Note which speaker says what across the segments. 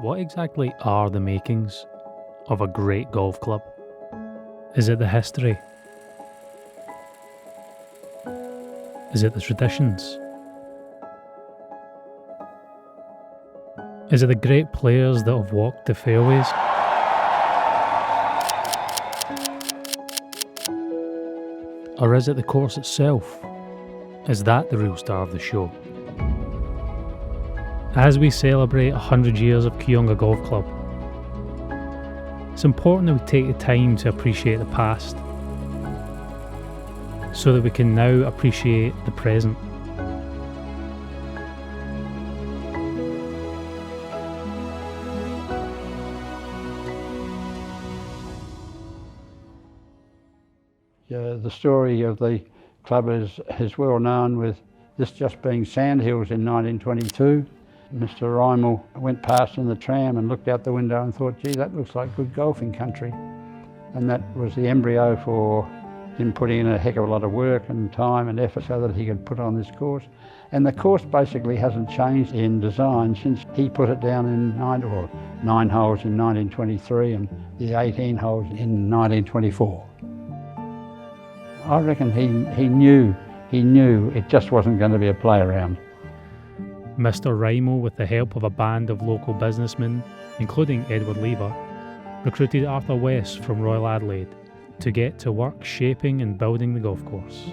Speaker 1: What exactly are the makings of a great golf club? Is it the history? Is it the traditions? Is it the great players that have walked the fairways? Or is it the course itself? Is that the real star of the show? As we celebrate 100 years of Kooyonga Golf Club, it's important that we take the time to appreciate the past so that we can now appreciate the present.
Speaker 2: The story of the club is well known, with this just being Sandhills in 1922. Mr. Rymel went past in the tram and looked out the window and thought, gee, that looks like good golfing country. And that was the embryo for him putting in a heck of a lot of work and time and effort so that he could put on this course. And the course basically hasn't changed in design since he put it down in 9 holes in 1923 and the 18 holes in 1924. I reckon he knew it just wasn't going to be a play around.
Speaker 1: Mr. Rymel, with the help of a band of local businessmen, including Edward Lever, recruited Arthur West from Royal Adelaide to get to work shaping and building the golf course.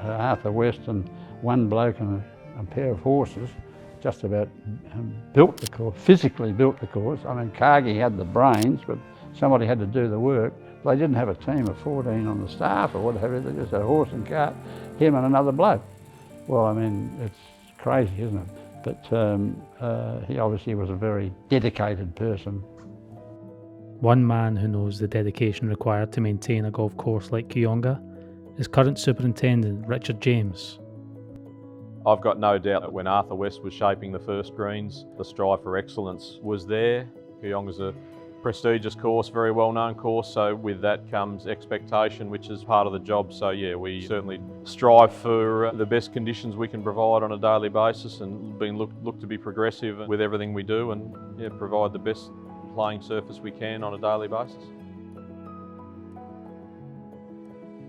Speaker 2: Arthur West and one bloke and a pair of horses just about built the course, physically built the course. I mean, Cargie had the brains, but somebody had to do the work. They didn't have a team of 14 on the staff or whatever, they just had a horse and cart, him and another bloke. Well, I mean, it's crazy, isn't it? But he obviously was a very dedicated person.
Speaker 1: One man who knows the dedication required to maintain a golf course like Kooyonga is current superintendent Richard James.
Speaker 3: I've got no doubt that when Arthur West was shaping the first greens, the strive for excellence was there. Kooyonga's a prestigious course, very well-known course, so with that comes expectation, which is part of the job. So yeah, we certainly strive for the best conditions we can provide on a daily basis, and look to be progressive with everything we do, and yeah, provide the best playing surface we can on a daily basis.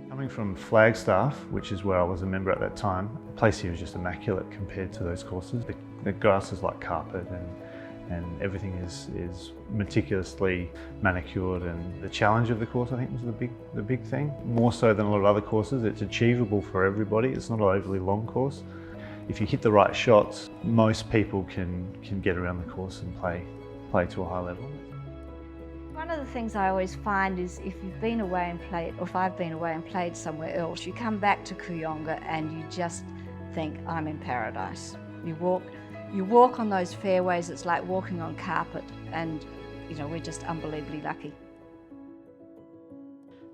Speaker 4: Coming from Flagstaff, which is where I was a member at that time, the place here is just immaculate compared to those courses. The grass is like carpet, and everything is meticulously manicured, and the challenge of the course, I think, was the big thing. More so than a lot of other courses, it's achievable for everybody. It's not an overly long course. If you hit the right shots, most people can get around the course and play to a high level.
Speaker 5: One of the things I always find is if you've been away and played, or if I've been away and played somewhere else, you come back to Kooyonga and you just think, I'm in paradise. You walk on those fairways, it's like walking on carpet, and we're just unbelievably lucky.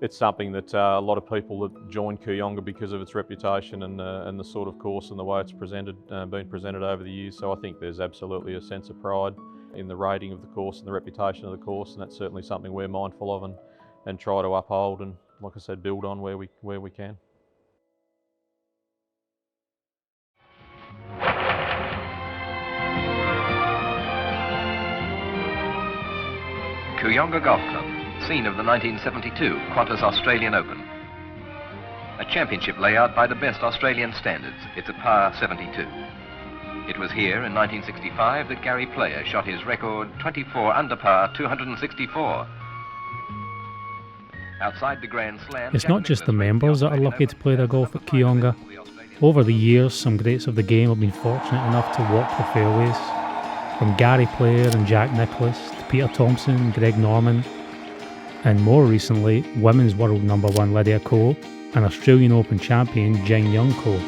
Speaker 3: It's something that a lot of people that join Kooyonga because of its reputation and the sort of course and the way it's been presented over the years. So I think there's absolutely a sense of pride in the rating of the course and the reputation of the course, and that's certainly something we're mindful of and try to uphold and, like I said, build on where we can.
Speaker 6: Kooyonga Golf Club, scene of the 1972 Qantas Australian Open. A championship layout by the best Australian standards. It's a par 72. It was here in 1965 that Gary Player shot his record 24 under par 264. Outside the Grand Slam,
Speaker 1: It's not just the members that are lucky to play their golf at Kooyonga. Over the years, some greats of the game have been fortunate enough to walk the fairways. From Gary Player and Jack Nicklaus to Peter Thompson, Greg Norman, and more recently, women's world number one Lydia Ko and Australian Open champion Jing Young Ko.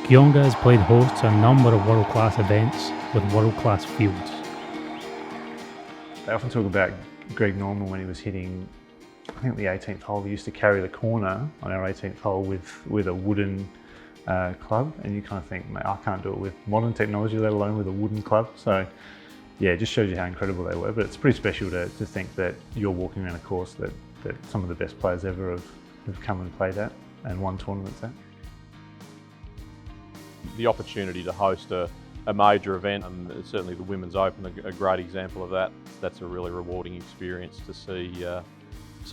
Speaker 1: Kooyonga has played host to a number of world-class events with world-class fields.
Speaker 4: They often talk about Greg Norman when he was hitting, I think, the 18th hole. He used to carry the corner on our 18th hole with a wooden club, and you kind of think, I can't do it with modern technology, let alone with a wooden club. So yeah, it just shows you how incredible they were. But it's pretty special to think that you're walking around a course that some of the best players ever have come and played at and won tournaments at.
Speaker 3: The opportunity to host a a major event. Certainly the Women's Open, a great example of that. That's a really rewarding experience to see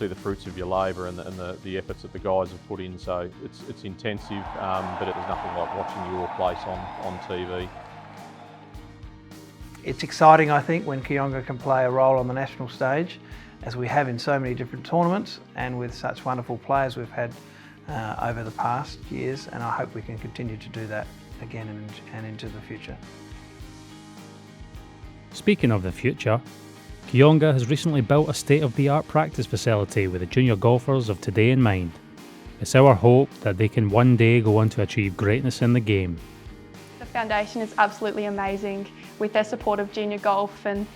Speaker 3: the fruits of your labour and the efforts that the guys have put in. So it's intensive, but there's nothing like watching your place on TV.
Speaker 7: It's exciting, I think, when Kooyonga can play a role on the national stage, as we have in so many different tournaments and with such wonderful players we've had over the past years, and I hope we can continue to do that again and into the future.
Speaker 1: Speaking of the future, Kooyonga has recently built a state-of-the-art practice facility with the junior golfers of today in mind. It's our hope that they can one day go on to achieve greatness in the game.
Speaker 8: The foundation is absolutely amazing with their support of junior golf and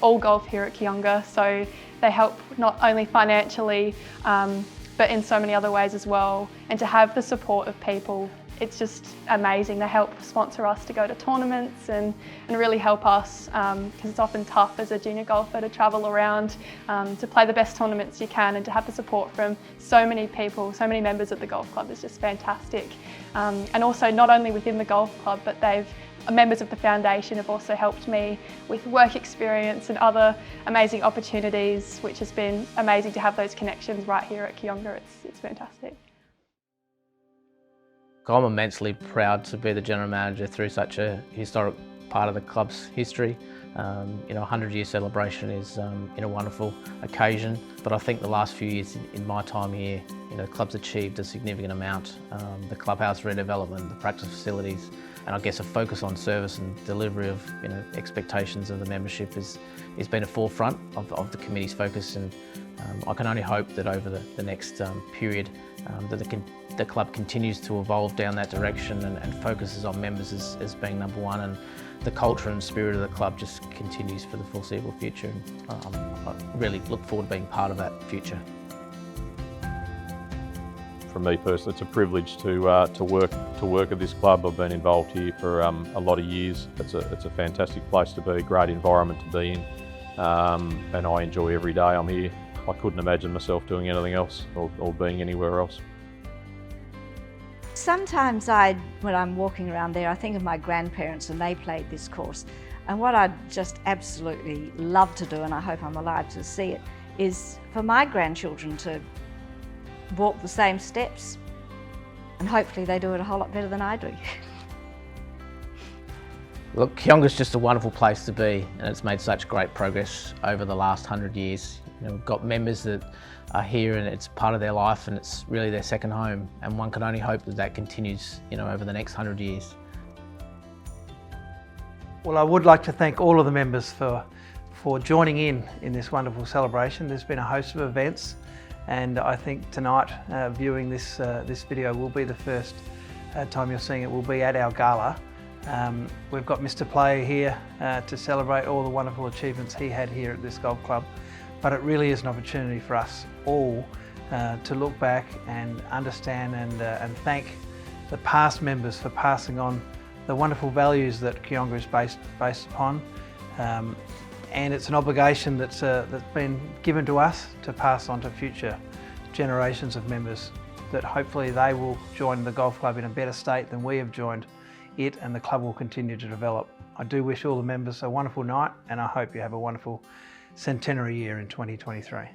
Speaker 8: all golf here at Kooyonga. So they help not only financially but in so many other ways as well. And to have the support of people, it's just amazing. They help sponsor us to go to tournaments and really help us, because it's often tough as a junior golfer to travel around to play the best tournaments you can, and to have the support from so many people, so many members of the golf club is just fantastic. And also not only within the golf club, but members of the foundation have also helped me with work experience and other amazing opportunities, which has been amazing to have those connections right here at Kooyonga. It's fantastic.
Speaker 9: I'm immensely proud to be the general manager through such a historic part of the club's history. You know, a 100-year celebration is a wonderful occasion, but I think the last few years in my time here, you know, the club's achieved a significant amount. The clubhouse redevelopment, the practice facilities, and I guess a focus on service and delivery of, you know, expectations of the membership has been a forefront of the committee's focus, and I can only hope that over the next period that the club continues to evolve down that direction and focuses on members as being number one, and the culture and spirit of the club just continues for the foreseeable future. And I really look forward to being part of that future.
Speaker 3: For me personally, it's a privilege to work at this club. I've been involved here for a lot of years. It's a fantastic place to be, great environment to be in, and I enjoy every day I'm here. I couldn't imagine myself doing anything else or being anywhere else.
Speaker 5: Sometimes when I'm walking around there, I think of my grandparents and they played this course. And what I'd just absolutely love to do, and I hope I'm alive to see it, is for my grandchildren to walk the same steps. And hopefully they do it a whole lot better than I do.
Speaker 9: Look, Kooyonga's just a wonderful place to be, and it's made such great progress over the last 100 years. You know, we've got members that are here and it's part of their life and it's really their second home, and one can only hope that that continues, you know, over the next 100 years.
Speaker 7: Well, I would like to thank all of the members for joining in this wonderful celebration. There's been a host of events, and I think tonight, viewing this video will be the first time you're seeing it. Will be at our gala. We've got Mr. Player here to celebrate all the wonderful achievements he had here at this golf club. But it really is an opportunity for us all to look back and understand and thank the past members for passing on the wonderful values that Kooyonga is based upon. And it's an obligation that's been given to us to pass on to future generations of members, that hopefully they will join the golf club in a better state than we have joined it, and the club will continue to develop. I do wish all the members a wonderful night, and I hope you have a wonderful centenary year in 2023.